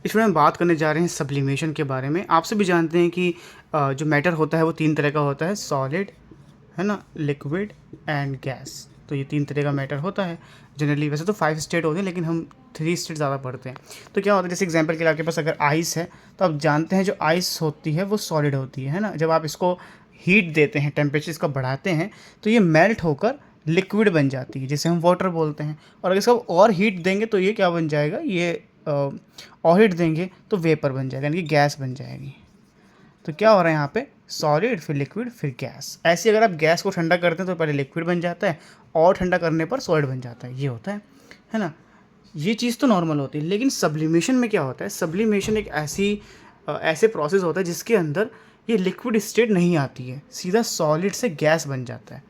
इसमें हम बात करने जा रहे हैं सब्लिमेशन के बारे में। आप सभी जानते हैं कि जो मैटर होता है वो तीन तरह का होता है, सॉलिड, है ना, लिक्विड एंड गैस। तो ये तीन तरह का मैटर होता है जनरली। वैसे तो 5 स्टेट होते हैं लेकिन हम 3 स्टेट ज़्यादा पढ़ते हैं। तो क्या होता है, जैसे एग्जांपल के लिए आपके पास अगर आइस है तो आप जानते हैं जो आइस होती है वो सॉलिड होती है ना। जब आप इसको हीट देते हैं, टेम्परेचर इसका बढ़ाते हैं तो ये मेल्ट होकर लिक्विड बन जाती है जिसे हम वाटर बोलते हैं। और अगर इसको और हीट देंगे तो ये क्या बन जाएगा, ये और हीट देंगे तो वेपर बन जाएगा, यानी कि गैस बन जाएगी। तो क्या हो रहा है यहाँ पे, सॉलिड फिर लिक्विड फिर गैस। ऐसे अगर आप गैस को ठंडा करते हैं तो पहले लिक्विड बन जाता है और ठंडा करने पर सॉलिड बन जाता है, ये होता है ना। ये चीज़ तो नॉर्मल होती है, लेकिन सब्लिमेशन में क्या होता है, सब्लिमेशन एक ऐसे प्रोसेस होता है जिसके अंदर ये लिक्विड स्टेट नहीं आती है, सीधा सॉलिड से गैस बन जाता है,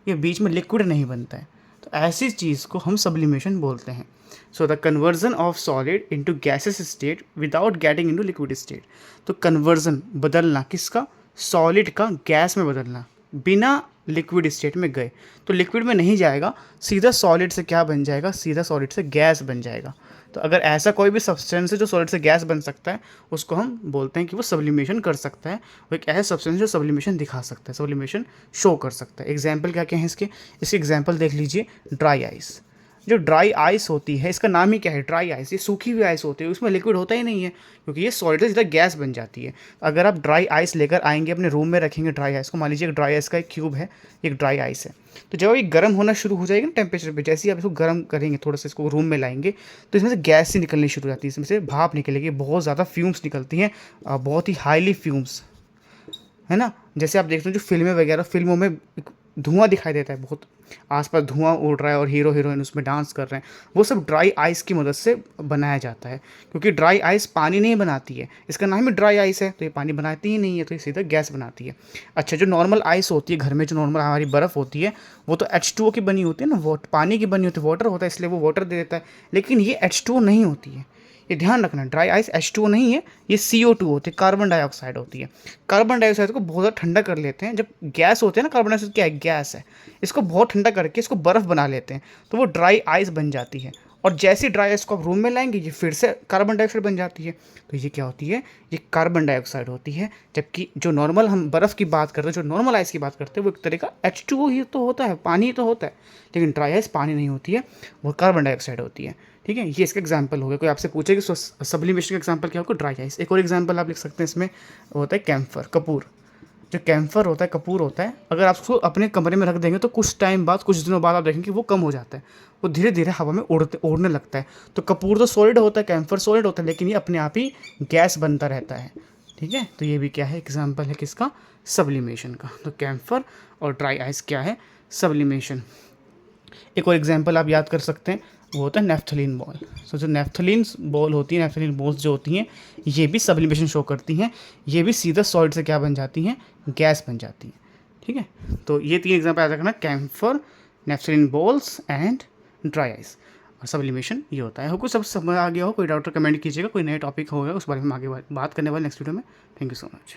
ये बीच में लिक्विड नहीं बनता है। तो ऐसी चीज़ को हम सब्लिमेशन बोलते हैं। So the conversion of solid into gases state without getting into liquid state. तो कन्वर्जन, बदलना किसका, सॉलिड का गैस में बदलना, बिना लिक्विड स्टेट में गए। तो लिक्विड में नहीं जाएगा, सीधा सॉलिड से क्या बन जाएगा, सीधा सॉलिड से गैस बन जाएगा। तो अगर ऐसा कोई भी सब्सटेंस है जो सॉलिड से गैस बन सकता है, उसको हम बोलते हैं कि वो सब्लिमेशन कर सकता है। वो एक ऐसा सब्सटेंस जो सब्लिमेशन दिखा सकता है, सब्लिमेशन शो कर सकता है। एग्जाम्पल क्या क्या है इसके एग्जाम्पल देख लीजिए। ड्राई आइस, जो ड्राई आइस होती है, इसका नाम ही क्या है, ड्राई आइस। ये सूखी हुई आइस होती है, उसमें लिक्विड होता ही नहीं है क्योंकि ये सॉलिड से सीधा गैस बन जाती है। अगर आप ड्राई आइस लेकर आएंगे, अपने रूम में रखेंगे ड्राई आइस को, मान लीजिए एक ड्राई आइस का एक क्यूब है, एक ड्राई आइस है, तो जब ये गर्म होना शुरू हो जाएगा ना टेम्परेचर पे, जैसे ही आप इसको गर्म करेंगे, थोड़ा सा इसको रूम में लाएंगे, तो इसमें से गैस सी निकलनी शुरू हो जाती है, इसमें से भाप निकलेगी, बहुत ज़्यादा फ्यूम्स निकलती हैं, बहुत ही हाईली फ्यूम्स, है ना। जैसे आप देखते हो जो फिल्में वगैरह, फिल्मों में धुआं दिखाई देता है, बहुत आसपास धुआं उड़ रहा है और हीरो हीरोइन उसमें डांस कर रहे हैं, वो सब ड्राई आइस की मदद से बनाया जाता है। क्योंकि ड्राई आइस पानी नहीं बनाती है, इसका नाम ही ड्राई आइस है, तो ये पानी बनाती ही नहीं है, तो ये सीधा गैस बनाती है। अच्छा, जो नॉर्मल आइस होती है घर में, जो नॉर्मल हमारी बर्फ़ होती है, वो तो H2O की बनी होती है ना, वो पानी की बनी होती है, वाटर होता है, इसलिए वो वाटर दे देता है। लेकिन ये H2O नहीं होती है, ये ध्यान रखना, ड्राई आइस H2O नहीं है, ये CO2 होती है, कार्बन डाइऑक्साइड होती है। कार्बन डाइऑक्साइड को बहुत ज़्यादा ठंडा कर लेते हैं, जब गैस होते हैं ना, कार्बन डाइऑक्साइड क्या है, गैस है, इसको बहुत ठंडा करके इसको बर्फ़ बना लेते हैं, तो वो ड्राई आइस बन जाती है। और जैसे ड्राई आइस को आप रूम में लाएंगे, ये फिर से कार्बन डाइऑक्साइड बन जाती है। तो ये क्या होती है, ये कार्बन डाइऑक्साइड होती है। जबकि जो नॉर्मल हम बर्फ़ की बात करते हैं, जो नॉर्मल आइस की बात करते हैं, वो एक तरह का H2O ही तो होता है, पानी ही तो होता है। लेकिन ड्राई आइस पानी नहीं होती है, वो कार्बन डाइऑक्साइड होती है। ठीक है, ये इसका एग्जाम्पल हो गया। कोई आपसे पूछे कि सब्लिमेशन का एग्जाम्पल क्या होगा, ड्राई आइस। एक और एग्जाम्पल आप लिख सकते हैं इसमें, वो होता है कैम्फर, कपूर। जो कैम्फर होता है, कपूर होता है, अगर आप उसको अपने कमरे में रख देंगे तो कुछ टाइम बाद, कुछ दिनों बाद आप देखेंगे कि वो कम हो जाता है, वो धीरे धीरे हवा में उड़ने लगता है। तो कपूर तो सॉलिड होता है, कैम्फर सॉलिड होता है, लेकिन ये अपने आप ही गैस बनता रहता है। ठीक है, तो ये भी क्या है, एग्जाम्पल है किसका, सब्लिमेशन का। तो कैम्फर और ड्राई आइस क्या है, सब्लिमेशन। एक और एग्जाम्पल आप याद कर सकते हैं, वो होता है नेफ्थलीन बॉल। सो जो नेफ्थलीन बॉल होती है, नेफ्थलीन बॉल्स जो होती हैं, ये भी सब्लिमेशन शो करती हैं, ये भी सीधा सॉलिड से क्या बन जाती हैं, गैस बन जाती हैं। ठीक है, तो ये 3 एग्जाम्पल याद रखना, camphor, naphthalene balls and dry ice. और सब्लिमेशन ये होता है। हो कुछ सब समझ आ गया हो, कोई डाउट कमेंट कीजिएगा, कोई नया टॉपिक होगा उस बारे में आगे बात करने वाले नेक्स्ट वीडियो में। Thank you so much.